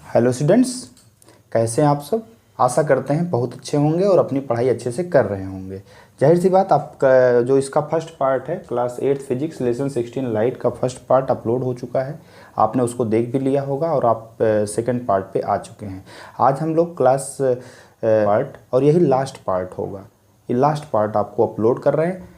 Hello students, कैसे हैं आप सब। आशा करते हैं बहुत अच्छे होंगे और अपनी पढ़ाई अच्छे से कर रहे होंगे। जाहिर सी बात, आपका जो इसका फर्स्ट पार्ट है क्लास 8 फिजिक्स लेसन 16 लाइट का फर्स्ट पार्ट अपलोड हो चुका है। आपने उसको देख भी लिया होगा और आप सेकंड पार्ट पे आ चुके हैं। आज हम लोग क्लास पार्ट और यही लास्ट पार्ट होगा। ये लास्ट पार्ट आपको अपलोड कर रहे हैं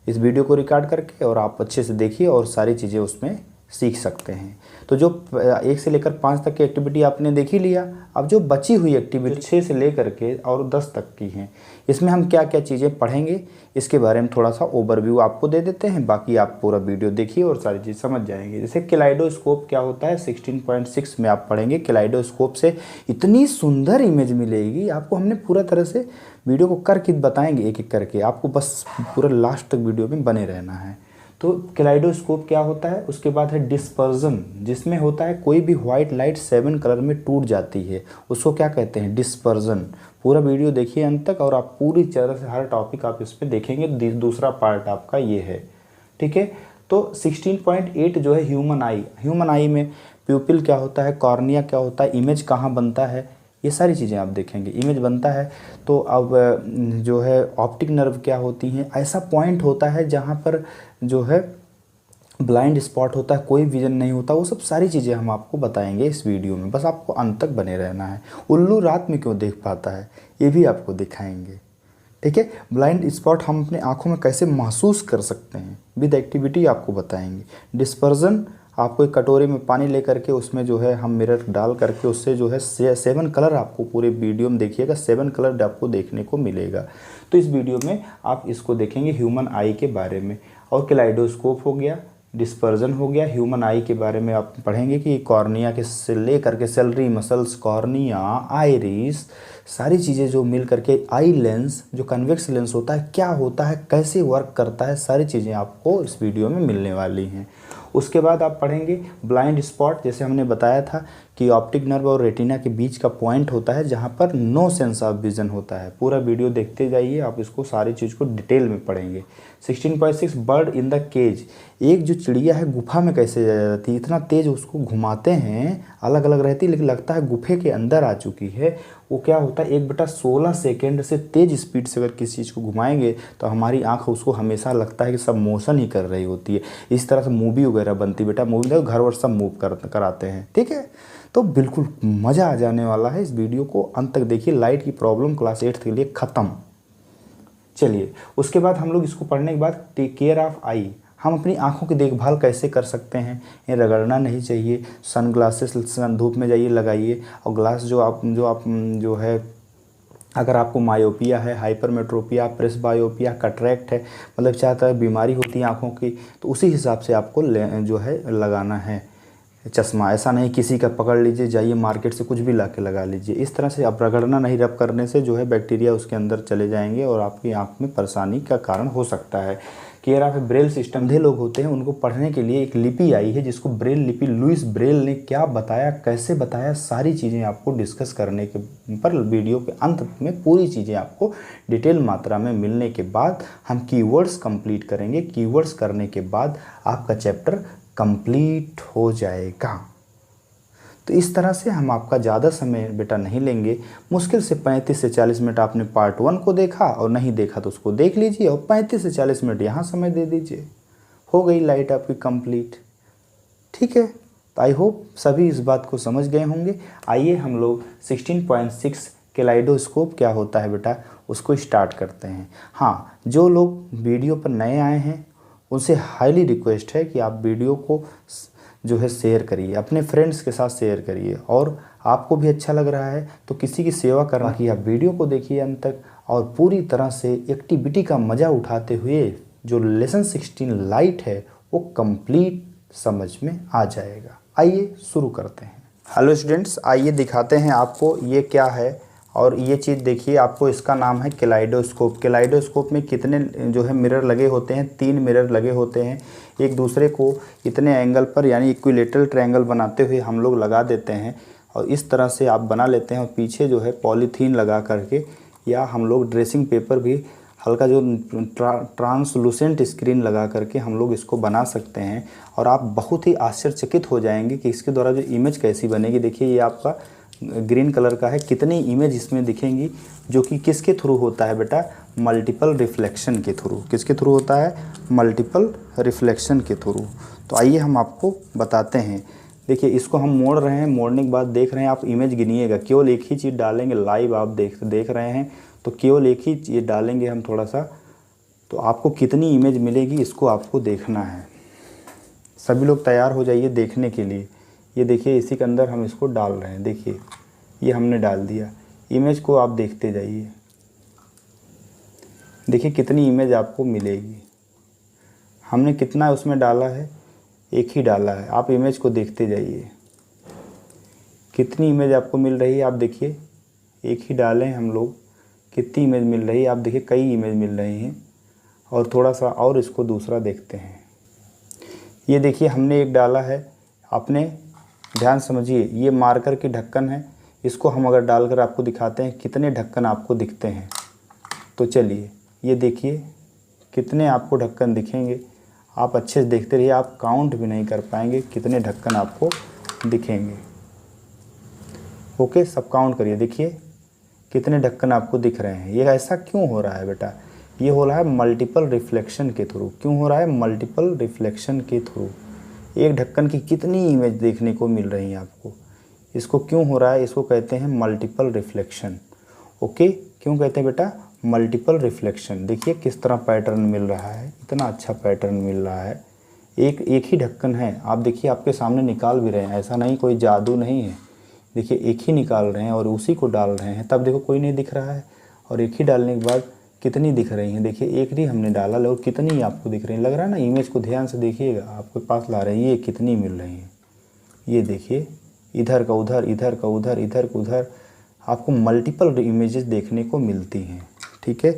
इस वीडियो को रिकॉर्ड करके, और आप अच्छे से देखिए और सारी चीज़ें उसमें सीख सकते हैं। तो जो 1 से लेकर 5 तक की एक्टिविटी आपने देख ही लिया। अब जो बची हुई एक्टिविटी 6 से लेकर के और 10 तक की हैं, इसमें हम क्या क्या चीज़ें पढ़ेंगे इसके बारे में थोड़ा सा ओवरव्यू आपको दे देते हैं। बाकी आप पूरा वीडियो देखिए और सारी चीज़ समझ जाएंगे। जैसे कैलेडोस्कोप क्या होता है, 16.6 में आप पढ़ेंगे। कैलेडोस्कोप से इतनी सुंदर इमेज मिलेगी आपको, हमने पूरा तरह से वीडियो को करके बताएंगे एक एक करके। आपको बस पूरा लास्ट तक वीडियो में बने रहना है। तो कैलेडोस्कोप क्या होता है, उसके बाद है डिस्पर्जन, जिसमें होता है कोई भी व्हाइट लाइट 7 कलर में टूट जाती है, उसको क्या कहते हैं, डिस्पर्जन। पूरा वीडियो देखिए अंत तक और आप पूरी तरह से हर टॉपिक आप इस पे देखेंगे। दूसरा पार्ट आपका ये है, ठीक है। तो 16.8 जो है ह्यूमन आई में प्यूपिल क्या होता है, कॉर्निया क्या होता है, इमेज कहाँ बनता है, ये सारी चीज़ें आप देखेंगे। इमेज बनता है तो अब जो है ऑप्टिक नर्व क्या होती हैं, ऐसा पॉइंट होता है जहाँ पर जो है ब्लाइंड स्पॉट होता है, कोई विजन नहीं होता, वो सब सारी चीज़ें हम आपको बताएंगे इस वीडियो में। बस आपको अंत तक बने रहना है। उल्लू रात में क्यों देख पाता है, ये भी आपको दिखाएंगे, ठीक है। ब्लाइंड स्पॉट हम अपने आँखों में कैसे महसूस कर सकते हैं, विद एक्टिविटी आपको बताएंगे। डिस्पर्जन, आपको एक कटोरे में पानी लेकर के उसमें जो है हम मिरर डाल करके उससे जो है 7 कलर आपको पूरे वीडियो में देखिएगा, 7 कलर आपको देखने को मिलेगा। तो इस वीडियो में आप इसको देखेंगे ह्यूमन आई के बारे में। और कैलेडोस्कोप हो गया, डिस्पर्जन हो गया, ह्यूमन आई के बारे में आप पढ़ेंगे कि कॉर्निया के से लेकर के सेलरी मसल्स, कॉर्निया, आइरिस, सारी चीज़ें जो मिल करके आई लेंस, जो कन्वेक्स लेंस होता है क्या होता है, कैसे वर्क करता है, सारी चीज़ें आपको इस वीडियो में मिलने वाली हैं। उसके बाद आप पढ़ेंगे ब्लाइंड स्पॉट, जैसे हमने बताया था कि ऑप्टिक नर्व और रेटिना के बीच का पॉइंट होता है जहाँ पर नो सेंस ऑफ विजन होता है। पूरा वीडियो देखते जाइए, आप इसको सारी चीज़ को डिटेल में पढ़ेंगे। 16.6 बर्ड इन द केज, एक जो चिड़िया है गुफा में कैसे जा जाती है, इतना तेज़ उसको घुमाते हैं, अलग अलग रहती है लेकिन लगता है गुफे के अंदर आ चुकी है। वो क्या होता है, 1/16 सेकेंड से तेज़ स्पीड से अगर किसी चीज़ को घुमाएंगे तो हमारी आँख उसको हमेशा लगता है कि सब मोशन ही कर रही होती है। इस तरह से मूवी वगैरह बनती, बेटा मूवी देखो घर वर सब मूव कराते हैं, ठीक है। तो बिल्कुल मज़ा आ जाने वाला है, इस वीडियो को अंत तक देखिए। लाइट की प्रॉब्लम क्लास 8 के लिए ख़त्म। चलिए, उसके बाद हम लोग इसको पढ़ने के बाद टेक केयर ऑफ आई, हम अपनी आँखों की देखभाल कैसे कर सकते हैं। ये रगड़ना नहीं चाहिए, सन ग्लासेस धूप में जाइए लगाइए। और ग्लास जो है अगर आपको मायोपिया है, हाइपरमेट्रोपिया, प्रेसबायोपिया, कटरैक्ट है, मतलब चाहता है बीमारी होती है आँखों की, तो उसी हिसाब से आपको जो है लगाना है चश्मा। ऐसा नहीं किसी का पकड़ लीजिए, जाइए मार्केट से कुछ भी ला के लगा लीजिए। इस तरह से आप रगड़ना नहीं, रब करने से जो है बैक्टीरिया उसके अंदर चले जाएंगे और आपकी आँख में परेशानी का कारण हो सकता है। केयर ऑफ ब्रेल सिस्टम, अंधे लोग होते हैं उनको पढ़ने के लिए एक लिपि आई है जिसको ब्रेल लिपि। लुइस ब्रेल ने क्या बताया, कैसे बताया, सारी चीज़ें आपको डिस्कस करने के पर वीडियो के अंत में पूरी चीज़ें आपको डिटेल मात्रा में मिलने के बाद हम कीवर्ड्स कंप्लीट करेंगे। कीवर्ड्स करने के बाद आपका चैप्टर कंप्लीट हो जाएगा। तो इस तरह से हम आपका ज़्यादा समय बेटा नहीं लेंगे। मुश्किल से 35 से 40 मिनट आपने पार्ट 1 को देखा, और नहीं देखा तो उसको देख लीजिए और 35 से 40 मिनट यहाँ समय दे दीजिए। हो गई लाइट आपकी कंप्लीट, ठीक है। तो आई होप सभी इस बात को समझ गए होंगे। आइए हम लोग 16.6 कैलेडोस्कोप क्या होता है बेटा उसको स्टार्ट करते हैं। हाँ, जो लोग वीडियो पर नए आए हैं उनसे हाईली रिक्वेस्ट है कि आप वीडियो को जो है शेयर करिए, अपने फ्रेंड्स के साथ शेयर करिए, और आपको भी अच्छा लग रहा है तो किसी की सेवा करना कि आप वीडियो को देखिए अंत तक और पूरी तरह से एक्टिविटी का मज़ा उठाते हुए जो लेसन 16 लाइट है वो कंप्लीट समझ में आ जाएगा। आइए शुरू करते हैं। हेलो स्टूडेंट्स, आइए दिखाते हैं आपको ये क्या है। और ये चीज़ देखिए, आपको इसका नाम है कैलेडोस्कोप। कैलेडोस्कोप में कितने जो है मिरर लगे होते हैं, 3 मिरर लगे होते हैं। एक दूसरे को इतने एंगल पर यानी इक्विलेटरल ट्रायंगल बनाते हुए हम लोग लगा देते हैं, और इस तरह से आप बना लेते हैं। और पीछे जो है पॉलीथीन लगा करके, या हम लोग ड्रेसिंग पेपर भी हल्का जो ट्रांसलूसेंट स्क्रीन लगा करके हम लोग इसको बना सकते हैं। और आप बहुत ही आश्चर्यचकित हो जाएंगे कि इसके द्वारा जो इमेज कैसी बनेगी। देखिए, ये आपका ग्रीन कलर का है, कितनी इमेज इसमें दिखेंगी, जो कि किसके थ्रू होता है बेटा, मल्टीपल रिफ्लेक्शन के थ्रू। किसके थ्रू होता है, मल्टीपल रिफ्लेक्शन के थ्रू। तो आइए हम आपको बताते हैं। देखिए इसको हम मोड़ रहे हैं, मोड़ने के बाद देख रहे हैं, आप इमेज गिनिएगा, केवल एक ही चीज़ डालेंगे, लाइव आप देख रहे हैं तो केवल एक ही चीज़ डालेंगे हम थोड़ा सा, तो आपको कितनी इमेज मिलेगी इसको आपको देखना है। सभी लोग तैयार हो जाइए देखने के लिए। ये देखिए इसी के अंदर हम इसको डाल रहे हैं, देखिए ये हमने डाल दिया, इमेज को आप देखते जाइए, देखिए कितनी इमेज आपको मिलेगी। हमने कितना उसमें डाला है, एक ही डाला है, आप इमेज को देखते जाइए कितनी इमेज आपको मिल रही है। आप देखिए एक ही डालें हम लोग, कितनी इमेज मिल रही है, आप देखिए कई इमेज मिल रही हैं। और थोड़ा सा और इसको दूसरा देखते हैं। ये देखिए हमने एक डाला है, आपने ध्यान समझिए, ये मार्कर की ढक्कन है, इसको हम अगर डालकर आपको दिखाते हैं कितने ढक्कन आपको दिखते हैं। तो चलिए ये देखिए कितने आपको ढक्कन दिखेंगे, आप अच्छे से देखते रहिए, आप काउंट भी नहीं कर पाएंगे कितने ढक्कन आपको दिखेंगे। ओके, सब काउंट करिए, देखिए कितने ढक्कन आपको दिख रहे हैं। ये ऐसा क्यों हो रहा है बेटा, ये हो रहा है मल्टीपल रिफ्लेक्शन के थ्रू। क्यों हो रहा है, मल्टीपल रिफ्लेक्शन के थ्रू। एक ढक्कन की कितनी इमेज देखने को मिल रही है आपको, इसको क्यों हो रहा है, इसको कहते हैं मल्टीपल रिफ्लेक्शन। ओके, क्यों कहते हैं बेटा, मल्टीपल रिफ्लेक्शन। देखिए किस तरह पैटर्न मिल रहा है, इतना अच्छा पैटर्न मिल रहा है। एक ही ढक्कन है, आप देखिए आपके सामने निकाल भी रहे हैं, ऐसा नहीं कोई जादू नहीं है। देखिए एक ही निकाल रहे हैं और उसी को डाल रहे हैं, तब देखो कोई नहीं दिख रहा है। और एक ही डालने के बाद कितनी दिख रही हैं, देखिए एक ही हमने डाला और कितनी आपको दिख रही है। लग रहा है ना, इमेज को ध्यान से देखिएगा, आपके पास ला रहे हैं, ये कितनी मिल रही हैं। ये देखिए इधर का उधर, इधर का उधर, इधर का उधर, आपको मल्टीपल इमेजेस देखने को मिलती हैं। ठीक है,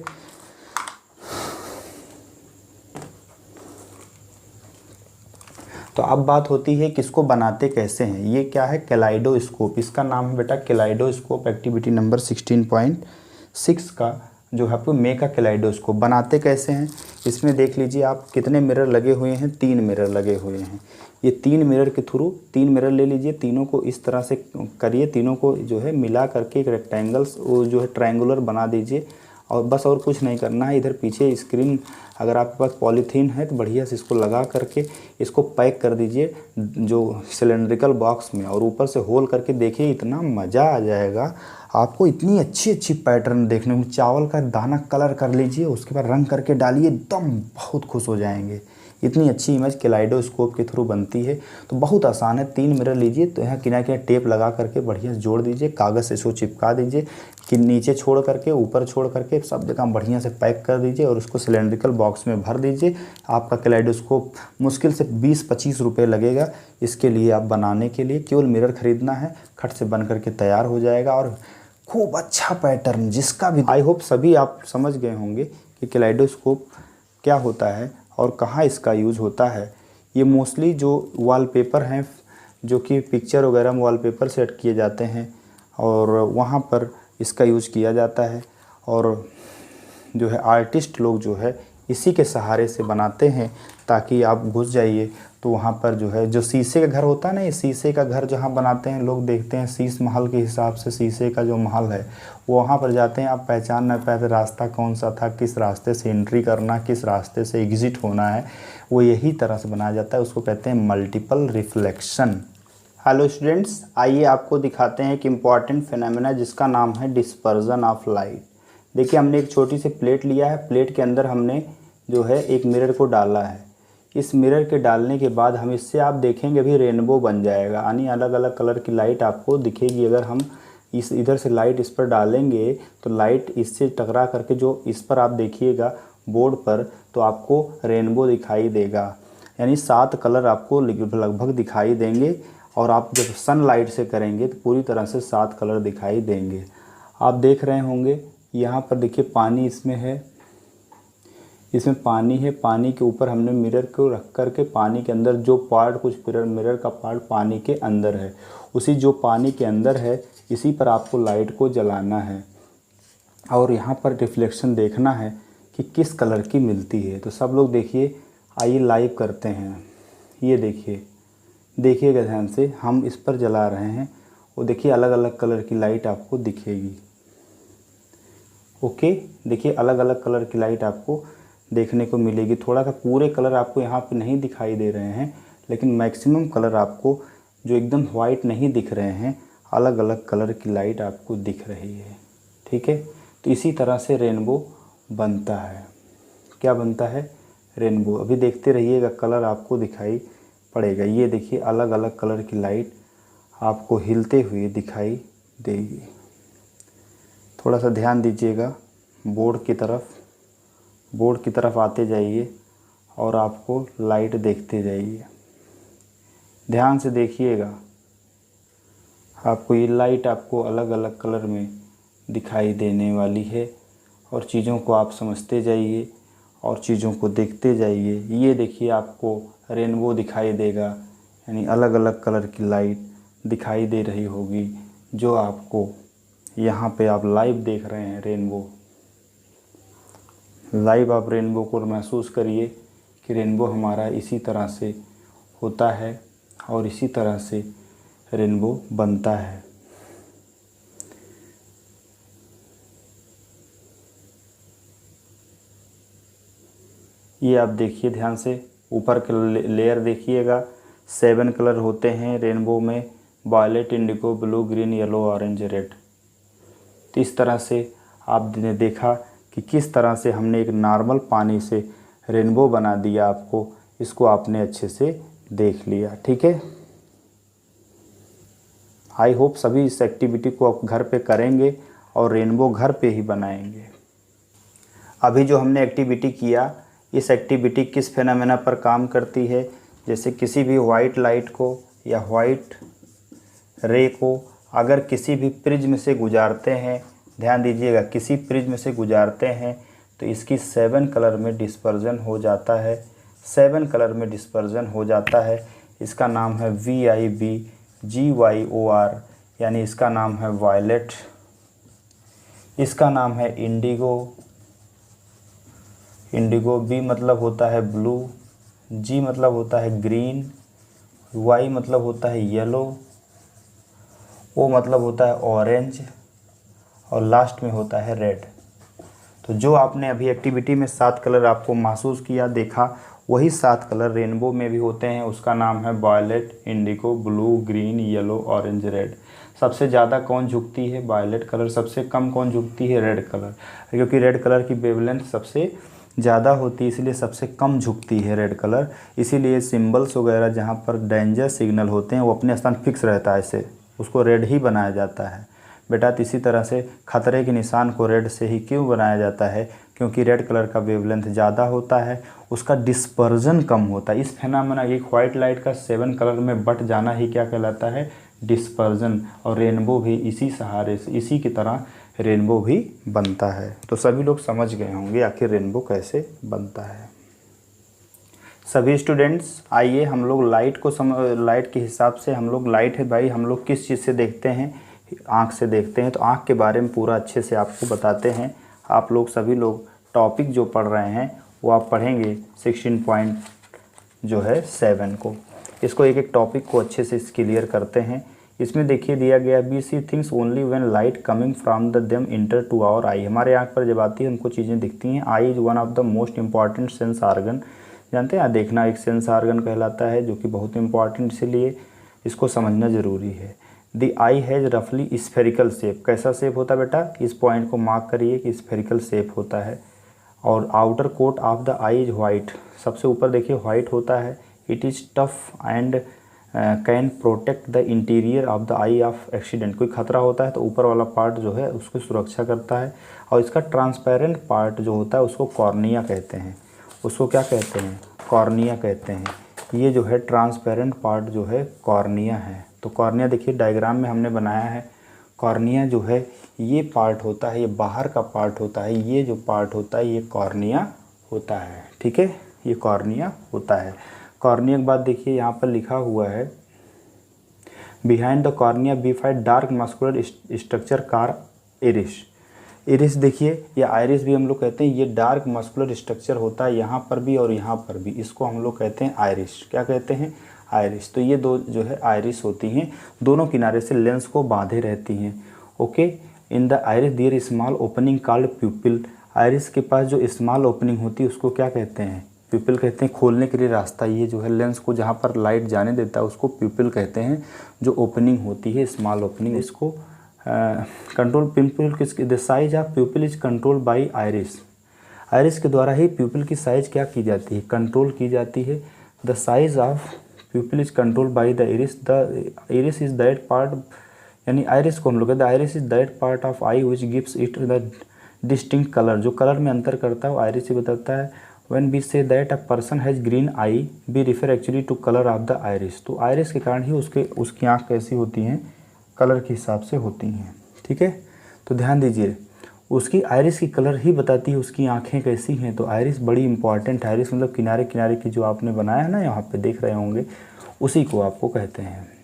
तो अब बात होती है किसको बनाते कैसे हैं। ये क्या है, कैलाइडोस्कोप, इसका नाम है बेटा कैलाइडोस्कोप। एक्टिविटी नंबर 16.6 का जो है आपको मेक अ कैलाइडोस्कोप। बनाते कैसे हैं, इसमें देख लीजिए आप कितने मिरर लगे हुए हैं, 3 मिरर लगे हुए हैं। ये 3 मिरर के थ्रू 3 मिरर ले लीजिए, तीनों को इस तरह से करिए, तीनों को जो है मिला करके एक रेक्टेंगल्स जो है ट्रायंगुलर बना दीजिए। और बस और कुछ नहीं करना है। इधर पीछे स्क्रीन अगर आपके पास पॉलीथीन है तो बढ़िया से इसको लगा करके इसको पैक कर दीजिए जो सिलेंड्रिकल बॉक्स में, और ऊपर से होल करके देखिए, इतना मज़ा आ जाएगा आपको। इतनी अच्छी अच्छी पैटर्न देखने को। चावल का दाना कलर कर लीजिए, उसके बाद रंग करके डालिए, एकदम बहुत खुश हो जाएंगे। इतनी अच्छी इमेज कैलाइडोस्कोप के थ्रू बनती है। तो बहुत आसान है, 3 मिरर लीजिए, तो यहाँ किनारे किनारे टेप लगा करके बढ़िया से जोड़ दीजिए, कागज़ से इसको चिपका दीजिए कि नीचे छोड़ करके ऊपर छोड़ करके सब जगह बढ़िया से पैक कर दीजिए और उसको सिलेंड्रिकल बॉक्स में भर दीजिए। आपका कैलाइडोस्कोप मुश्किल से 20-25 रुपये लगेगा इसके लिए। आप बनाने के लिए केवल मिरर ख़रीदना है, खट से बन करके तैयार हो जाएगा और खूब अच्छा पैटर्न जिसका भी। आई होप सभी आप समझ गए होंगे कि कैलाइडोस्कोप क्या होता है और कहाँ इसका यूज़ होता है। ये मोस्टली जो वॉलपेपर हैं, जो कि पिक्चर वगैरह में वॉलपेपर सेट किए जाते हैं और वहाँ पर इसका यूज़ किया जाता है। और जो है आर्टिस्ट लोग जो है इसी के सहारे से बनाते हैं, ताकि आप घुस जाइए तो वहाँ पर जो है जो शीशे का घर होता है ना, ये शीशे का घर जहाँ बनाते हैं लोग, देखते हैं शीश महल के हिसाब से शीशे का जो महल है वहाँ पर जाते हैं। आप पहचान ना पाते रास्ता कौन सा था, किस रास्ते से एंट्री करना, किस रास्ते से एग्ज़िट होना है, वो यही तरह से बनाया जाता है। उसको कहते हैं मल्टीपल रिफ्लेक्शन। हेलो स्टूडेंट्स, आइए आपको दिखाते हैं एक इम्पॉर्टेंट फिनोमेना जिसका नाम है डिस्पर्जन ऑफ लाइट। देखिए हमने एक छोटी सी प्लेट लिया है, प्लेट के अंदर हमने जो है एक मिरर को डाला है। इस मिरर के डालने के बाद हम इससे आप देखेंगे अभी रेनबो बन जाएगा, यानी अलग अलग कलर की लाइट आपको दिखेगी। अगर हम इस इधर से लाइट इस पर डालेंगे तो लाइट इससे टकरा करके जो इस पर आप देखिएगा बोर्ड पर, तो आपको रेनबो दिखाई देगा, यानी 7 कलर आपको लगभग दिखाई देंगे। और आप जब सनलाइट से करेंगे तो पूरी तरह से 7 कलर दिखाई देंगे। आप देख रहे होंगे यहाँ पर देखिए पानी इसमें है, इसमें पानी है, पानी के ऊपर हमने मिरर को रख कर के पानी के अंदर जो पार्ट कुछ मिरर का पार्ट पानी के अंदर है, उसी जो पानी के अंदर है इसी पर आपको लाइट को जलाना है और यहाँ पर रिफ्लेक्शन देखना है कि किस कलर की मिलती है। तो सब लोग देखिए, आइए लाइव करते हैं। ये देखिए, देखिएगा ध्यान से, हम इस पर जला रहे हैं वो देखिए अलग अलग कलर की लाइट आपको दिखेगी। ओके, देखिए अलग अलग कलर की लाइट आपको देखने को मिलेगी। थोड़ा सा पूरे कलर आपको यहाँ पे नहीं दिखाई दे रहे हैं, लेकिन मैक्सिमम कलर आपको जो एकदम वाइट नहीं दिख रहे हैं, अलग अलग कलर की लाइट आपको दिख रही है। ठीक है, तो इसी तरह से रेनबो बनता है। क्या बनता है? रेनबो। अभी देखते रहिएगा, कलर आपको दिखाई पड़ेगा। ये देखिए अलग अलग कलर की लाइट आपको हिलते हुए दिखाई देगी। थोड़ा सा ध्यान दीजिएगा बोर्ड की तरफ आते जाइए और आपको लाइट देखते जाइए। ध्यान से देखिएगा, आपको ये लाइट आपको अलग अलग कलर में दिखाई देने वाली है, और चीज़ों को आप समझते जाइए और चीज़ों को देखते जाइए। ये देखिए आपको रेनबो दिखाई देगा, यानी अलग अलग कलर की लाइट दिखाई दे रही होगी, जो आपको यहाँ पे आप लाइव देख रहे हैं रेनबो। लाइव आप रेनबो को महसूस करिए कि रेनबो हमारा इसी तरह से होता है और इसी तरह से रेनबो बनता है। ये आप देखिए ध्यान से, ऊपर के लेयर देखिएगा, 7 कलर होते हैं रेनबो में, violet, indigo, blue, green, yellow, orange, red. तो इस तरह से आपने देखा कि किस तरह से हमने एक नॉर्मल पानी से रेनबो बना दिया आपको। इसको आपने अच्छे से देख लिया। ठीक है, आई होप सभी इस एक्टिविटी को आप घर पे करेंगे और रेनबो घर पे ही बनाएंगे। अभी जो हमने एक्टिविटी किया, इस एक्टिविटी किस फेनोमेना पर काम करती है? जैसे किसी भी वाइट लाइट को या वाइट रे को अगर किसी भी प्रिज्म से गुजारते हैं, ध्यान दीजिएगा, किसी प्रिज्म से गुजारते हैं तो इसकी 7 कलर में डिस्पर्जन हो जाता है। 7 कलर में डिस्पर्जन हो जाता है। इसका नाम है VIBGYOR, यानी इसका नाम है वायलेट। इसका नाम है इंडिगो। इंडिगो B मतलब होता है ब्लू, G मतलब होता है ग्रीन, Y मतलब होता है येलो, O मतलब होता है ऑरेंज, और लास्ट में होता है रेड। तो जो आपने अभी एक्टिविटी में 7 कलर आपको महसूस किया, देखा, वही 7 कलर रेनबो में भी होते हैं। उसका नाम है violet, indigo, blue, green, yellow, orange, red. सबसे ज़्यादा कौन झुकती है? Violet colour. सबसे कम कौन झुकती है? रेड कलर, क्योंकि रेड कलर की वेवलेंथ सबसे ज़्यादा होती है, इसलिए सबसे कम झुकती है रेड कलर। इसीलिए सिंबल्स वगैरह जहाँ पर डेंजर सिग्नल होते हैं वो अपने स्थान फिक्स रहता है, ऐसे उसको रेड ही बनाया जाता है बेटा। तो इसी तरह से खतरे के निशान को रेड से ही क्यों बनाया जाता है? क्योंकि रेड कलर का वेवलेंथ ज़्यादा होता है, उसका डिस्पर्जन कम होता है। इस फेनोमेना, एक वाइट लाइट का 7 कलर में बट जाना ही क्या कहलाता है? डिस्पर्जन। और रेनबो भी इसी सहारे से, इसी की तरह रेनबो भी बनता है। तो सभी लोग समझ गए होंगे आखिर रेनबो कैसे बनता है। सभी स्टूडेंट्स आइए हम लोग लाइट को लाइट के हिसाब से, हम लोग लाइट है भाई, हम लोग किस चीज़ से देखते हैं? आँख से देखते हैं। तो आँख के बारे में पूरा अच्छे से आपको बताते हैं। आप लोग सभी लोग टॉपिक जो पढ़ रहे हैं वो आप पढ़ेंगे 16.7 को। इसको एक एक टॉपिक को अच्छे से क्लियर करते हैं। इसमें देखिए दिया गया we see things only when light coming from the them enter to our eye. हमारे आँख पर जब आती है उनको चीज़ें दिखती हैं। Eye is one of the most important sense organ. जानते हैं, देखना एक सेंस आर्गन कहलाता है, जो कि बहुत इंपॉर्टेंट, इसलिए इसको समझना ज़रूरी है। द आई हैज़ रफली स्फेरिकल शेप। कैसा शेप होता है बेटा? इस पॉइंट को मार्क करिए कि स्फेरिकल शेप होता है। और outer coat of the eye is white. सबसे ऊपर देखिए वाइट होता है। It is tough and can protect the interior of the eye of accident. कोई खतरा होता है तो ऊपर वाला पार्ट जो है उसको सुरक्षा करता है। और इसका ट्रांसपेरेंट पार्ट जो होता है उसको कॉर्निया कहते हैं। उसको क्या कहते हैं? कॉर्निया कहते हैं। ये जो है ट्रांसपेरेंट पार्ट जो है कॉर्निया है। तो कॉर्निया देखिए डायग्राम में हमने बनाया है। कॉर्निया जो है ये पार्ट होता है, ये बाहर का पार्ट होता है। ये जो पार्ट होता है ये कॉर्निया होता है। ठीक है, ये कॉर्निया होता है। कॉर्निया के बाद देखिए यहाँ पर लिखा हुआ है behind the cornea we find dark muscular structure called iris. Iris देखिए, ये आइरिस भी हम लोग कहते हैं। ये डार्क मस्कुलर स्ट्रक्चर होता है यहाँ पर भी और यहाँ पर भी। इसको हम लोग कहते हैं आइरिस। क्या कहते हैं? आयरिस। तो ये दो जो है आयरिस होती हैं, दोनों किनारे से लेंस को बांधे रहती हैं। Okay, in the iris there small opening called pupil. Iris के पास जो स्मॉल ओपनिंग होती है उसको क्या कहते हैं? प्यूपिल कहते हैं। खोलने के लिए रास्ता, ये जो है लेंस को जहाँ पर लाइट जाने देता है उसको प्यूपिल कहते हैं। जो ओपनिंग होती है स्मॉल ओपनिंग, इसको कंट्रोल पिंपल किसकी, the size of pupil is control by iris. Iris के द्वारा ही प्यूपिल की साइज क्या की जाती है? कंट्रोल की जाती है। The size of pupil is control by the iris. The iris is that part, यानी आयरिस को हम लोग कहते हैं iris is that part of eye which gives it the distinct colour. जो कलर में अंतर करता है वो आयरिस ही बताता है। When we say that a person has green eye we refer actually to colour of the iris. तो आयरिस के कारण ही उसकी आँख कैसी होती हैं? कलर के हिसाब से होती हैं। ठीक है, तो ध्यान दीजिए, उसकी आयरिस की कलर ही बताती है उसकी आंखें कैसी हैं। तो आयरिस बड़ी इंपॉर्टेंट है। आयरिस मतलब किनारे किनारे की जो आपने बनाया है ना, यहाँ पे देख रहे होंगे, उसी को आपको कहते हैं।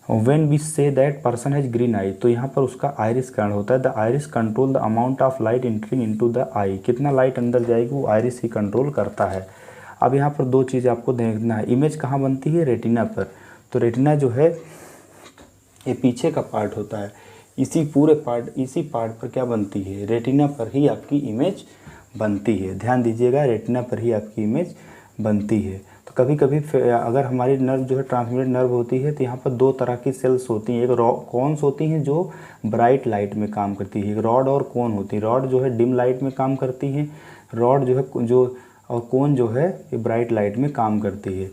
When we say that person has green eye, तो यहाँ पर उसका आयरिस कारण होता है। The iris control the amount of light entering into the eye. कितना लाइट अंदर जाएगी वो आयरिस ही कंट्रोल करता है। अब यहाँ पर दो चीज़ आपको देखना है। इमेज कहाँ बनती है? रेटिना पर। तो रेटिना जो है ये पीछे का पार्ट होता है। इसी पार्ट पर क्या बनती है? रेटिना पर ही आपकी इमेज बनती है। ध्यान दीजिएगा, रेटिना पर ही आपकी इमेज बनती है। तो कभी कभी अगर हमारी नर्व जो है ट्रांसमिटेड नर्व होती है तो यहाँ पर दो तरह की सेल्स होती हैं। एक कॉन्स होती हैं जो ब्राइट लाइट में काम करती है, एक रॉड और कोन होती है। रॉड जो है डिम लाइट में काम करती है, रॉड जो है और कोन जो है ये ब्राइट लाइट में काम करती है।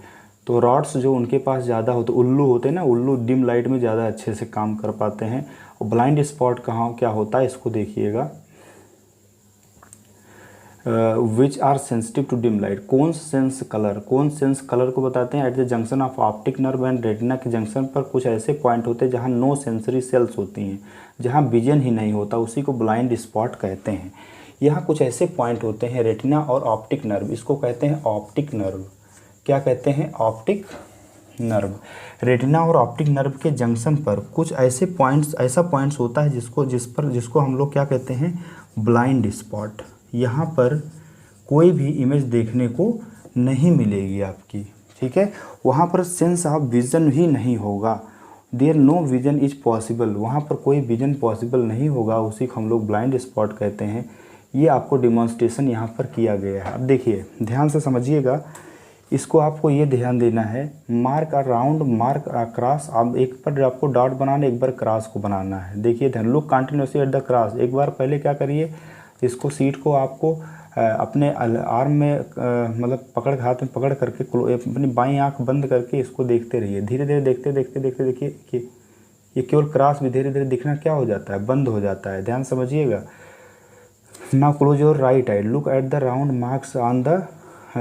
तो रॉड्स जो उनके पास ज़्यादा होते, उल्लू होते हैं ना, उल्लू डिम लाइट में ज़्यादा अच्छे से काम कर पाते हैं। और ब्लाइंड स्पॉट कहाँ क्या होता है इसको देखिएगा, which are sensitive to dim light. Cones sense colour को बताते हैं। At the junction of optic nerve and retina के जंक्शन पर कुछ ऐसे पॉइंट होते हैं जहाँ नो सेंसरी सेल्स होती हैं, जहाँ विजन ही नहीं होता, उसी को ब्लाइंड स्पॉट कहते हैं। यहाँ कुछ ऐसे पॉइंट होते हैं रेटिना और ऑप्टिक नर्व, इसको कहते हैं ऑप्टिक नर्व। क्या कहते हैं? Optic nerve. रेटिना और ऑप्टिक नर्व के जंक्शन पर कुछ ऐसे पॉइंट्स होता है जिसको हम लोग क्या कहते हैं? Blind spot. यहाँ पर कोई भी इमेज देखने को नहीं मिलेगी आपकी। ठीक है, वहाँ पर सेंस ऑफ विजन ही नहीं होगा। There no vision is possible, वहाँ पर कोई विजन पॉसिबल नहीं होगा, उसी को हम लोग ब्लाइंड स्पॉट कहते हैं। ये आपको डिमॉन्स्ट्रेशन यहाँ पर किया गया है। अब देखिए ध्यान से समझिएगा, इसको आपको ये ध्यान देना है। Mark around, mark cross. अब एक पर आपको डॉट बनाना है, एक बार क्रॉस को बनाना है। देखिए ध्यान, look continuously at the cross. एक बार पहले क्या करिए, इसको सीट को आपको अपने आर्म में मतलब हाथ में पकड़ करके अपनी बाईं आंख बंद करके इसको देखते रहिए। धीरे धीरे देखते देखिए कि ये केवल क्रॉस भी धीरे धीरे दिखना क्या हो जाता है? बंद हो जाता है। ध्यान समझिएगा। Now close your right I, look at the round marks on the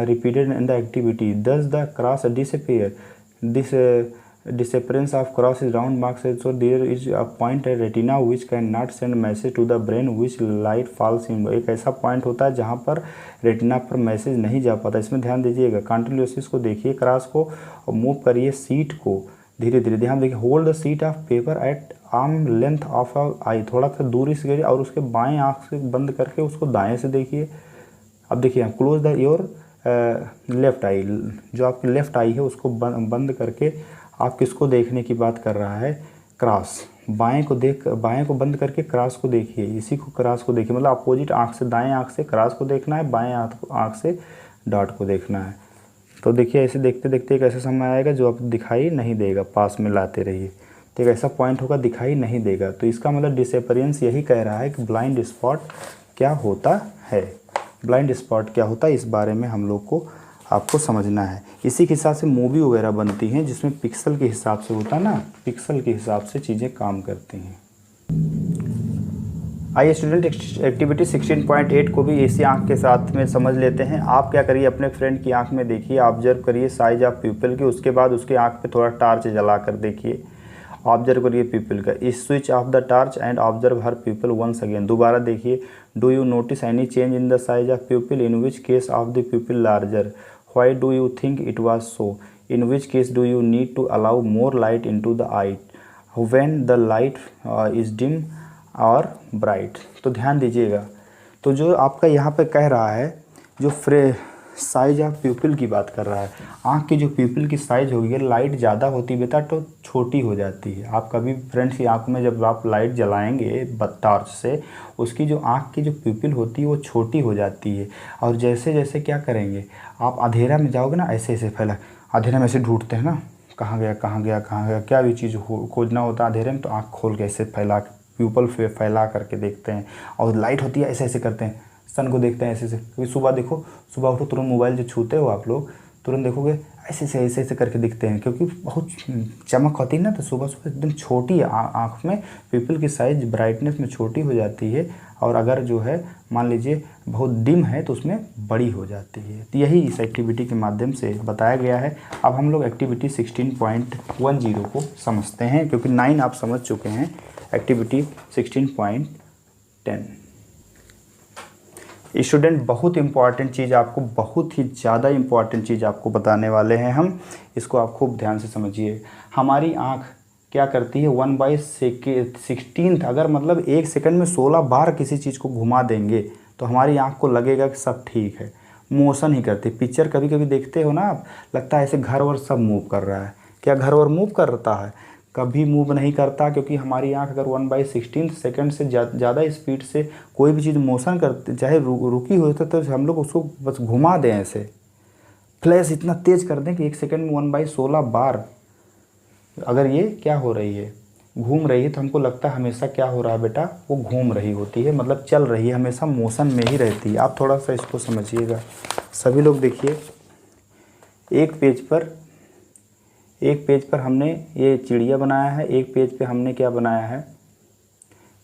repeated in the activity, thus the cross disappear. This disappearance of cross is round marks, so there is a point at retina which cannot send message to the brain which light falls in. एक ऐसा point होता है जहाँ पर retina पर message नहीं जा पाता। इसमें ध्यान दीजिएगा, कंटिन्यूसिस को देखिए, क्रॉस को, और मूव करिए सीट को धीरे धीरे। ध्यान देखिए, hold the sheet of paper at arm length of eye, थोड़ा सा दूरी से करिए और उसके बाएं आँख से बंद करके उसको दाएं से देखिए। अब देखिए, क्लोज द योर लेफ़्ट आई, जो आपकी लेफ़्ट आई है उसको बंद करके आप किसको देखने की बात कर रहा है? क्रॉस। बाएं को बंद करके क्रॉस को देखिए, इसी को क्रॉस को देखिए। मतलब अपोजिट आँख से, दाएं आँख से क्रॉस को देखना है, बाएं आँख से डॉट को देखना है। तो देखिए ऐसे देखते देखते एक ऐसा समय आएगा जो आप दिखाई नहीं देगा, पास में लाते रहिए। तो एक ऐसा पॉइंट होगा दिखाई नहीं देगा। तो इसका मतलब डिसअपीयरेंस यही कह रहा है कि ब्लाइंड स्पॉट क्या होता है। ब्लाइंड स्पॉट क्या होता है इस बारे में हम लोग को आपको समझना है। इसी के हिसाब से मूवी वगैरह बनती हैं जिसमें पिक्सल के हिसाब से होता है ना, पिक्सल के हिसाब से चीज़ें काम करती हैं। आइए स्टूडेंट, एक्टिविटी 16.8 को भी इसी आँख के साथ में समझ लेते हैं। आप क्या करिए, अपने फ्रेंड की आँख में देखिए, ऑब्जर्व करिए साइज ऑफ प्यूपिल की, उसके बाद उसके आँख पे थोड़ा टार्च जला कर देखिए, ऑब्जर्व करिए प्यूपिल का। इस switch off the torch and observe her pupil once again. दोबारा देखिए, do you notice any change in the size of pupil, in which case of the pupil larger, why do you think it was so, in which case do you need to allow more light into the eye, when the light is dim और bright. तो ध्यान दीजिएगा, तो जो आपका यहाँ पे कह रहा है, जो साइज ऑफ प्यूपिल की बात कर रहा है। आँख की जो प्यूपिल की साइज होगी, लाइट ज़्यादा होती है बेटा तो छोटी हो जाती है। आप कभी फ्रेंड्स की आँख में जब आप लाइट जलाएंगे टॉर्च से, उसकी जो आँख की जो प्यूपिल होती है वो छोटी हो जाती है। और जैसे जैसे क्या करेंगे, आप अंधेरा में जाओगे ना, ऐसे ऐसे फैला, अंधेरे में ऐसे ढूंढते हैं ना, कहाँ गया कहाँ गया कहाँ गया, क्या भी चीज़ खोजना होता है अंधेरे में, तो आँख खोल के ऐसे फैला, प्यूपल फैला करके देखते हैं। और लाइट होती है ऐसे ऐसे करते हैं, सन को देखते हैं ऐसे ऐसे। क्योंकि सुबह देखो, सुबह उठो तुरंत मोबाइल जो छूते हो आप लोग, तुरंत देखोगे ऐसे ऐसे करके दिखते हैं, क्योंकि बहुत चमक होती है ना, तो सुबह सुबह एकदम छोटी आँख में पीपल की साइज ब्राइटनेस में छोटी हो जाती है। और अगर जो है मान लीजिए बहुत डिम है तो उसमें बड़ी हो जाती है। तो यही इस एक्टिविटी के माध्यम से बताया गया है। अब हम लोग एक्टिविटी 16.10 को समझते हैं, क्योंकि 9 आप समझ चुके हैं। एक्टिविटी 16.10 स्टूडेंट, बहुत इंपॉर्टेंट चीज़ आपको, बहुत ही ज़्यादा इंपॉर्टेंट चीज़ आपको बताने वाले हैं हम, इसको आप खूब ध्यान से समझिए। हमारी आँख क्या करती है, 1/16, अगर मतलब 1 सेकंड में 16 बार किसी चीज़ को घुमा देंगे तो हमारी आँख को लगेगा कि सब ठीक है, मोशन ही करती। पिक्चर कभी कभी देखते हो ना आप, लगता है ऐसे घर वर सब मूव कर रहा है। क्या घर वर मूव करता है? कभी मूव नहीं करता, क्योंकि हमारी आंख अगर 1/16 सेकंड से ज़्यादा स्पीड से कोई भी चीज़ मोशन करते, चाहे रुकी हो तो हम लोग उसको बस घुमा दें, ऐसे फ्लैश इतना तेज़ कर दें कि 1 सेकंड में 1/16 बार अगर ये क्या हो रही है, घूम रही है, तो हमको लगता है हमेशा क्या हो रहा है बेटा, वो घूम रही होती है, मतलब चल रही है, हमेशा मोशन में ही रहती है। आप थोड़ा सा इसको समझिएगा। सभी लोग देखिए, एक पेज पर हमने ये चिड़िया बनाया है, एक पेज पे हमने क्या बनाया है,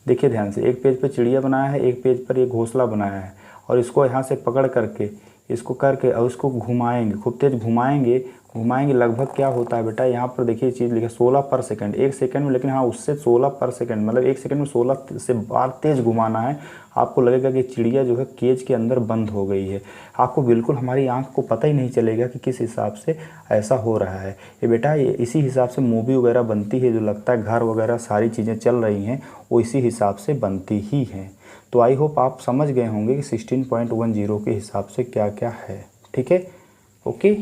देखिए ध्यान से, एक पेज पे चिड़िया बनाया है, एक पेज पर ये घोंसला बनाया है। और इसको यहाँ से पकड़ करके, इसको करके और उसको घुमाएंगे, खूब तेज घुमाएंगे। लगभग क्या होता है बेटा, यहाँ पर देखिए चीज़ लिखा 16 पर सेकंड, 1 सेकंड में, लेकिन हाँ उससे 16 पर सेकंड, मतलब 1 सेकंड में 16 से बार तेज़ घुमाना है। आपको लगेगा कि चिड़िया जो है केज के अंदर बंद हो गई है। आपको बिल्कुल हमारी आंख को पता ही नहीं चलेगा कि किस हिसाब से ऐसा हो रहा है। ये बेटा ये इसी हिसाब से मूवी वगैरह बनती है, जो लगता है घर वगैरह सारी चीज़ें चल रही हैं वो इसी हिसाब से बनती ही हैं। तो आई होप आप समझ गए होंगे कि 16.10 के हिसाब से क्या क्या है। ठीक है, ओके।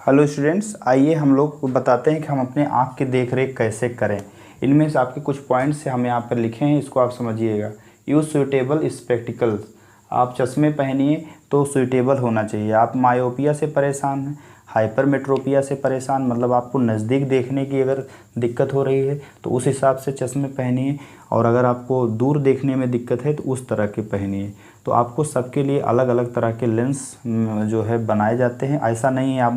हेलो स्टूडेंट्स, आइए हम लोग बताते हैं कि हम अपने आँख की देख रेख कैसे करें। इनमें से आपके कुछ पॉइंट्स से हम यहाँ पर लिखे हैं, इसको आप समझिएगा। यूज़ सुइटेबल स्पेक्टिकल्स, आप चश्मे पहनिए तो सुइटेबल होना चाहिए। आप मायोपिया से परेशान हैं, हाइपरमेट्रोपिया से परेशान, मतलब आपको नज़दीक देखने की अगर दिक्कत हो रही है तो उस हिसाब से चश्मे पहनिए, और अगर आपको दूर देखने में दिक्कत है तो उस तरह के पहनिए। तो आपको सबके लिए अलग अलग तरह के लेंस जो है बनाए जाते हैं। ऐसा नहीं है आप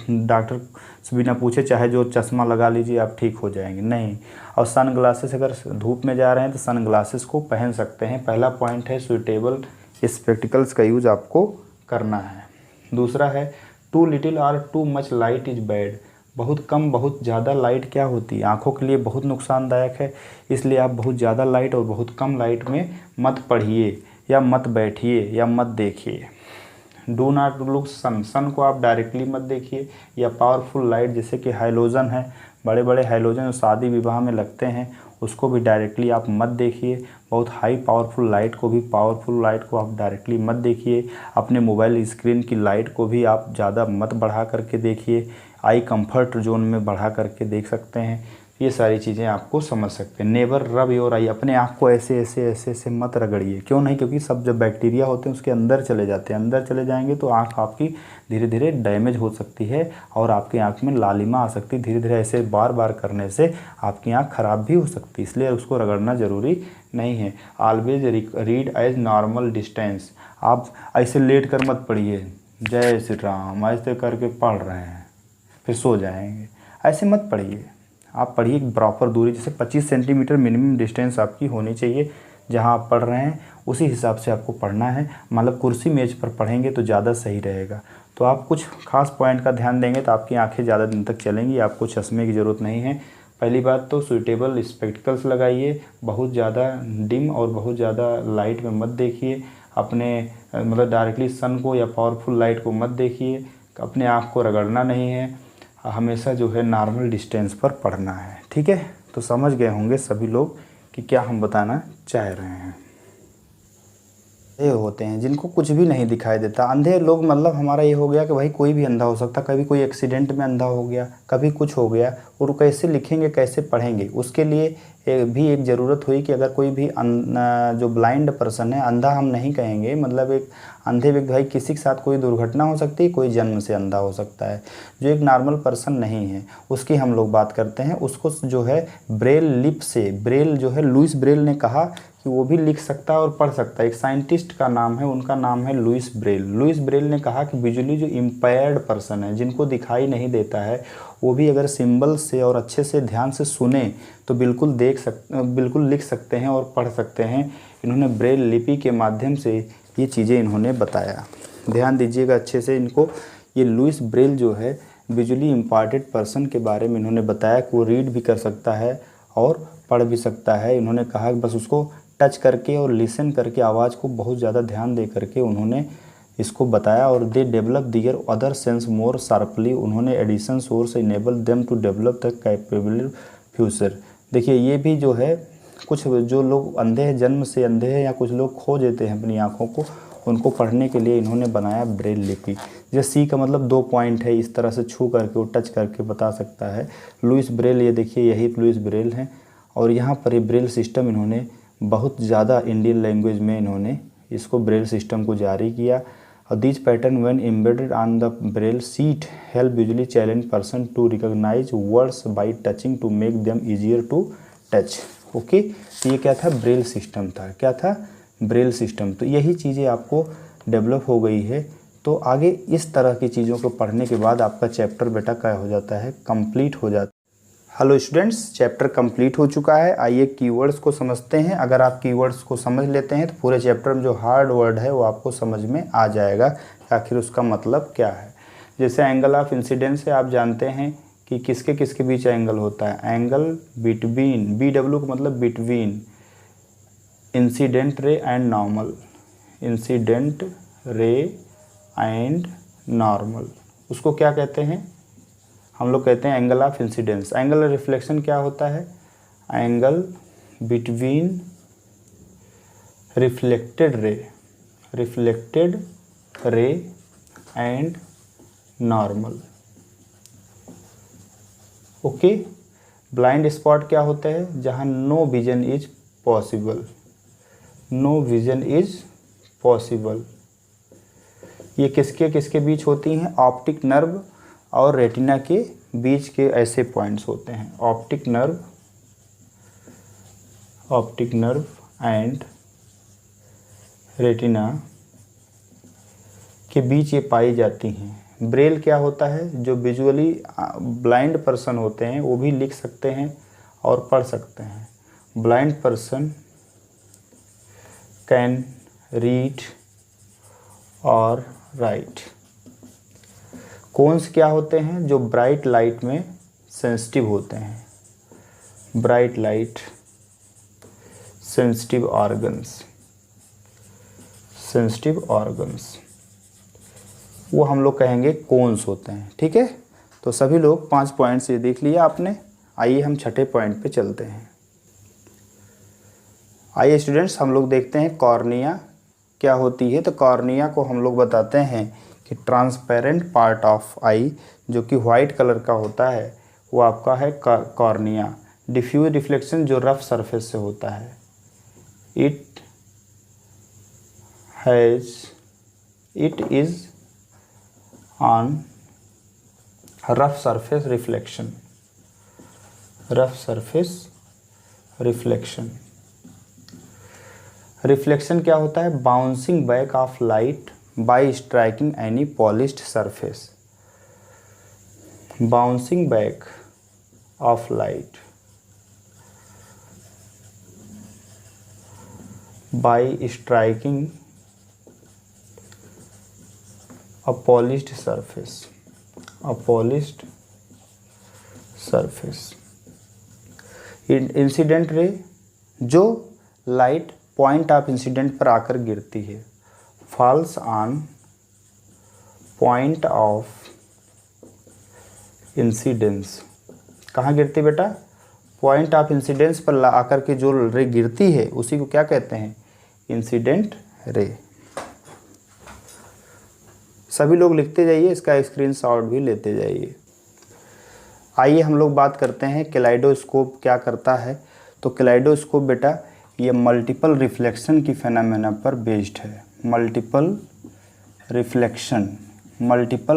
डॉक्टर से बिना पूछे चाहे जो चश्मा लगा लीजिए आप ठीक हो जाएंगे, नहीं। और सन ग्लासेस, अगर धूप में जा रहे हैं तो सन ग्लासेस को पहन सकते हैं। पहला पॉइंट है सुइटेबल स्पेक्टिकल्स का यूज़ आपको करना है। दूसरा है टू लिटिल और too much light is bad, बहुत कम बहुत ज़्यादा लाइट क्या होती है, आँखों के लिए बहुत नुकसानदायक है। इसलिए आप बहुत ज़्यादा लाइट और बहुत कम लाइट में मत पढ़िए या मत बैठिए या मत देखिए। डू नॉट लुक सन, सन को आप डायरेक्टली मत देखिए, या पावरफुल लाइट जैसे कि हाइलोजन है, बड़े बड़े हाइलोजन जो शादी विवाह में लगते हैं उसको भी डायरेक्टली आप मत देखिए। बहुत हाई पावरफुल लाइट को आप डायरेक्टली मत देखिए। अपने मोबाइल स्क्रीन की लाइट को भी आप ज़्यादा मत बढ़ा करके देखिए। आई कंफर्ट जोन में बढ़ा करके देख सकते हैं। ये सारी चीज़ें आपको समझ सकते हैं। नेवर रब योर आई, अपने आँख को ऐसे ऐसे ऐसे ऐसे मत रगड़िए। क्यों नहीं? क्योंकि सब जब बैक्टीरिया होते हैं उसके अंदर चले जाते हैं, अंदर चले जाएंगे तो आँख आपकी धीरे धीरे डैमेज हो सकती है और आपकी आँख में लालिमा आ सकती है। धीरे धीरे ऐसे बार बार करने से आपकी आँख ख़राब भी हो सकती है, इसलिए उसको रगड़ना ज़रूरी नहीं है। Always read at normal distance, आप ऐसे लेट कर मत पढ़िए जय श्री राम ऐसे करके पढ़ रहे हैं फिर सो जाएंगे, ऐसे मत पढ़िए। आप पढ़िए प्रॉपर दूरी, जैसे 25 सेंटीमीटर मिनिमम डिस्टेंस आपकी होनी चाहिए जहां आप पढ़ रहे हैं, उसी हिसाब से आपको पढ़ना है। मतलब कुर्सी मेज पर पढ़ेंगे तो ज़्यादा सही रहेगा। तो आप कुछ खास पॉइंट का ध्यान देंगे तो आपकी आंखें ज़्यादा दिन तक चलेंगी, आपको चश्मे की ज़रूरत नहीं है। पहली बात तो सूटेबल स्पेक्टिकल्स लगाइए, बहुत ज़्यादा डिम और बहुत ज़्यादा लाइट में मत देखिए। अपने मतलब डायरेक्टली सन को या पावरफुल लाइट को मत देखिए। अपने आँख को रगड़ना नहीं है, हमेशा जो है नॉर्मल डिस्टेंस पर पढ़ना है। ठीक है, तो समझ गए होंगे सभी लोग कि क्या हम बताना चाह रहे हैं। ये होते हैं जिनको कुछ भी नहीं दिखाई देता। अंधे लोग मतलब हमारा ये हो गया कि भाई कोई भी अंधा हो सकता, कभी कोई एक्सीडेंट में अंधा हो गया, कभी कुछ हो गया, और कैसे लिखेंगे कैसे पढ़ेंगे। उसके लिए भी एक ज़रूरत हुई कि अगर कोई भी जो ब्लाइंड पर्सन है, अंधा हम नहीं कहेंगे, मतलब एक अंधे व्यक्ति, भाई किसी के साथ कोई दुर्घटना हो सकती है, कोई जन्म से अंधा हो सकता है, जो एक नॉर्मल पर्सन नहीं है, उसकी हम लोग बात करते हैं। उसको जो है ब्रेल लिप से, ब्रेल जो है लुइस ब्रेल ने कहा कि वो भी लिख सकता है और पढ़ सकता है। एक साइंटिस्ट का नाम है, उनका नाम है लुइस ब्रेल। लुइस ब्रेल ने कहा कि विजुअली जो इम्पेयर्ड पर्सन है, जिनको दिखाई नहीं देता है, वो भी अगर सिंबल से और अच्छे से ध्यान से सुने तो बिल्कुल बिल्कुल लिख सकते हैं और पढ़ सकते हैं। इन्होंने ब्रेल लिपि के माध्यम से ये चीज़ें इन्होंने बताया। ध्यान दीजिएगा अच्छे से इनको। ये लुइस ब्रेल जो है विजुअली इम्पार्टेड पर्सन के बारे में इन्होंने बताया कि वो रीड भी कर सकता है और पढ़ भी सकता है। इन्होंने कहा कि बस उसको टच करके और लिसन करके, आवाज़ को बहुत ज़्यादा ध्यान दे करके उन्होंने इसको बताया। और they develop their other sense more sharply, उन्होंने addition source enable them to develop the capable future. देखिए ये भी जो है, कुछ जो लोग अंधे हैं, जन्म से अंधे हैं, या कुछ लोग खो देते हैं अपनी आँखों को, उनको पढ़ने के लिए इन्होंने बनाया ब्रेल लिपि। जैसे सी का मतलब 2 पॉइंट है, इस तरह से छू करके वो टच करके बता सकता है। लुइस ब्रेल, ये देखिए यही लुइस ब्रेल हैं। और यहाँ पर ये ब्रेल सिस्टम इन्होंने बहुत ज़्यादा इंडियन लैंग्वेज में इन्होंने इसको ब्रेल सिस्टम को जारी किया। और this pattern when embedded on the Braille sheet help visually challenge person to recognise words by touching to make them easier to touch. Okay, ये क्या था? ब्रेल सिस्टम था। क्या था? Braille system. तो यही चीज़ें आपको डेवलप हो गई है। तो आगे इस तरह की चीज़ों को पढ़ने के बाद आपका चैप्टर बेटा क्या हो जाता है? कंप्लीट हो जाता है। हेलो स्टूडेंट्स, चैप्टर कंप्लीट हो चुका है। आइए कीवर्ड्स को समझते हैं। अगर आप कीवर्ड्स को समझ लेते हैं तो पूरे चैप्टर में जो हार्ड वर्ड है वो आपको समझ में आ जाएगा, आखिर उसका मतलब क्या है। जैसे एंगल ऑफ इंसिडेंस से आप जानते हैं कि किसके किसके बीच एंगल होता है। एंगल बिटवीन, BW का मतलब between incident ray and normal, incident ray and normal, उसको क्या कहते हैं? हम लोग कहते हैं angle of incidence. Angle reflection क्या होता है? Angle between reflected ray and normal. Okay. Blind spot क्या होते हैं? जहां no vision is possible, no vision is possible. ये किसके किसके बीच होती हैं? ऑप्टिक नर्व और रेटिना के बीच के ऐसे पॉइंट्स होते हैं। ऑप्टिक नर्व एंड रेटिना के बीच ये पाई जाती हैं। ब्रेल क्या होता है? जो विजुअली ब्लाइंड पर्सन होते हैं वो भी लिख सकते हैं और पढ़ सकते हैं। ब्लाइंड पर्सन कैन रीड और राइट। कोन्स क्या होते हैं? जो ब्राइट लाइट में सेंसिटिव होते हैं। ब्राइट लाइट सेंसिटिव ऑर्गन्स, वो हम लोग कहेंगे कोन्स होते हैं। ठीक है, तो सभी लोग 5 पॉइंट्स ये देख लिया आपने। आइए हम छठे पॉइंट पे चलते हैं। आइए स्टूडेंट्स, हम लोग देखते हैं कॉर्निया क्या होती है। तो कॉर्निया को हम लोग बताते हैं कि ट्रांसपेरेंट पार्ट ऑफ आई जो कि वाइट कलर का होता है वो आपका है कॉर्निया। डिफ्यूज रिफ्लेक्शन जो रफ सरफेस से होता है, it is on rough surface reflection. Reflection क्या होता है? Bouncing back of light by striking any polished surface. Bouncing back of light by striking a polished surface। Incident ray जो light point of incident पर आकर गिरती है। Falls on point of incidence. कहाँ गिरती बेटा? पॉइंट ऑफ इंसिडेंस पर आकर के जो रे गिरती है उसी को क्या कहते हैं? Incident ray. सभी लोग लिखते जाइए, इसका स्क्रीनशॉट भी लेते जाइए। आइए हम लोग बात करते हैं कैलेडोस्कोप क्या करता है। तो कैलेडोस्कोप बेटा ये मल्टीपल रिफ्लेक्शन की फेनोमेना पर बेस्ड है। मल्टीपल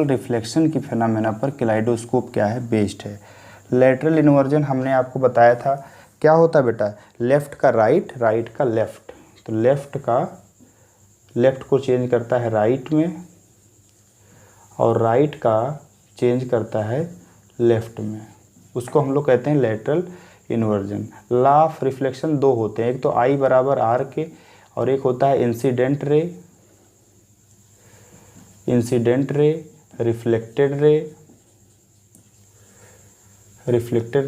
रिफ्लेक्शन की फेनोमेना पर कैलेडोस्कोप क्या है, बेस्ड है। लेटरल इन्वर्जन हमने आपको बताया था क्या होता है बेटा, लेफ़्ट का राइट, राइट का लेफ़्ट। तो लेफ़्ट को चेंज करता है राइट में और राइट का चेंज करता है लेफ़्ट में, उसको हम लोग कहते हैं lateral inversion. Law of reflection दो होते हैं, एक तो I बराबर R के और एक होता है incident ray, reflected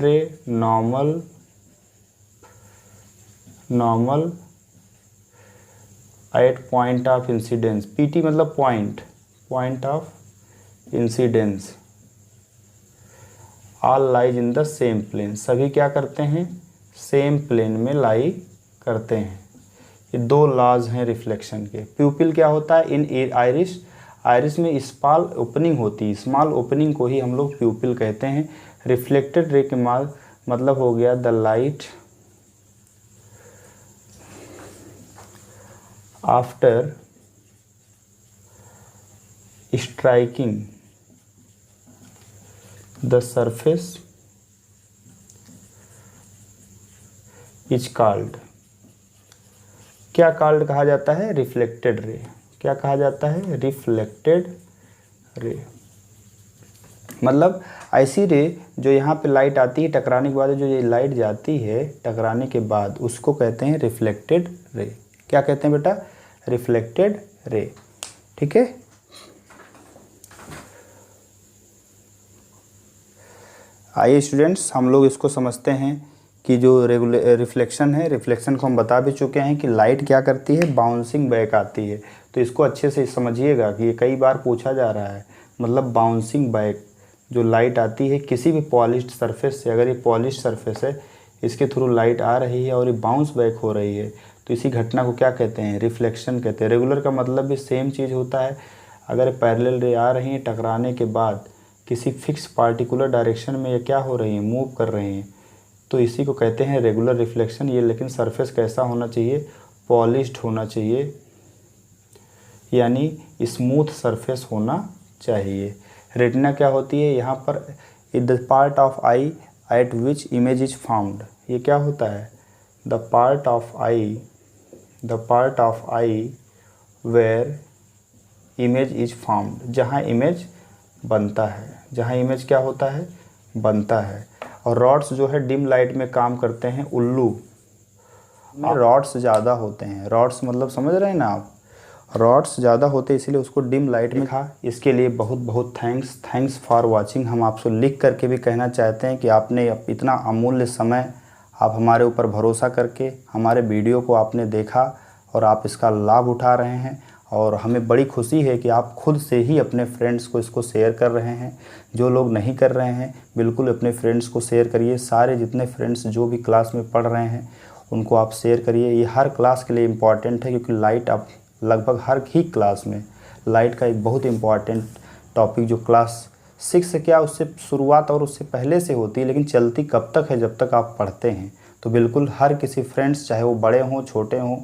ray, normal at point of incidence. PT मतलब point of incidence. All lies in the same plane, सभी क्या करते हैं, सेम प्लेन में लाई करते हैं। ये दो लॉज हैं रिफ्लेक्शन के। प्यूपिल क्या होता है, इन आइरिस में स्मॉल ओपनिंग होती है, स्मॉल ओपनिंग को ही हम लोग प्यूपिल कहते हैं। रिफ्लेक्टेड रे के मतलब हो गया the light after striking the surface is called, क्या कॉल्ड कहा जाता है, रिफ्लेक्टेड रे। क्या कहा जाता है, रिफ्लेक्टेड रे। मतलब ऐसी रे जो यहाँ पे लाइट आती है टकराने के बाद, जो ये लाइट जाती है टकराने के बाद, उसको कहते हैं रिफ्लेक्टेड रे। क्या कहते हैं बेटा, रिफ्लेक्टेड रे। ठीक है। आइए स्टूडेंट्स हम लोग इसको समझते हैं कि जो रिफ्लेक्शन है, रिफ्लेक्शन को हम बता भी चुके हैं कि लाइट क्या करती है, बाउंसिंग बैक आती है। तो इसको अच्छे से समझिएगा कि ये कई बार पूछा जा रहा है। मतलब बाउंसिंग बैक जो लाइट आती है किसी भी पॉलिश्ड सरफेस से, अगर ये पॉलिश्ड सरफेस है, इसके थ्रू लाइट आ रही है और ये बाउंस बैक हो रही है, तो इसी घटना को क्या कहते हैं, रिफ्लेक्शन कहते हैं। रेगुलर का मतलब भी सेम चीज़ होता है। अगर पैरेलल रे आ रही हैं टकराने के बाद किसी फिक्स पार्टिकुलर डायरेक्शन में ये क्या हो रही हैं, मूव कर रही हैं, तो इसी को कहते हैं रेगुलर रिफ्लेक्शन। ये लेकिन सरफेस कैसा होना चाहिए, पॉलिश्ड होना चाहिए, यानी स्मूथ सरफेस होना चाहिए। रेटिना क्या होती है, यहाँ पर the part of eye at which image is found. ये क्या होता है, the part of eye where image is found, जहाँ इमेज बनता है, जहाँ इमेज क्या होता है, बनता है। और रॉड्स जो है डिम लाइट में काम करते हैं, उल्लू में रॉड्स ज़्यादा होते हैं। रॉड्स मतलब समझ रहे हैं ना आप, रॉड्स ज़्यादा होते हैं इसीलिए उसको डिम लाइट में था। इसके लिए बहुत बहुत थैंक्स फॉर वाचिंग। हम आपसे लिख करके भी कहना चाहते हैं कि आपने इतना अमूल्य समय आप हमारे ऊपर भरोसा करके हमारे वीडियो को आपने देखा और आप इसका लाभ उठा रहे हैं। और हमें बड़ी खुशी है कि आप खुद से ही अपने फ्रेंड्स को इसको शेयर कर रहे हैं। जो लोग नहीं कर रहे हैं बिल्कुल अपने फ्रेंड्स को शेयर करिए। सारे जितने फ्रेंड्स जो भी क्लास में पढ़ रहे हैं उनको आप शेयर करिए। ये हर क्लास के लिए इम्पॉर्टेंट है, क्योंकि लाइट अब लगभग हर ही क्लास में लाइट का एक बहुत इम्पॉर्टेंट टॉपिक जो क्लास 6 से क्या उससे शुरुआत और उससे पहले से होती है, लेकिन चलती कब तक है, जब तक आप पढ़ते हैं। तो बिल्कुल हर किसी फ्रेंड्स, चाहे वो बड़े हों छोटे हों,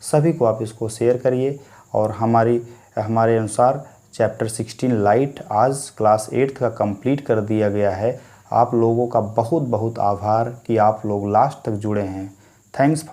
सभी को आप इसको शेयर करिए। और हमारे अनुसार चैप्टर 16 लाइट आज क्लास 8 का कंप्लीट कर दिया गया है। आप लोगों का बहुत बहुत आभार कि आप लोग लास्ट तक जुड़े हैं। थैंक्स।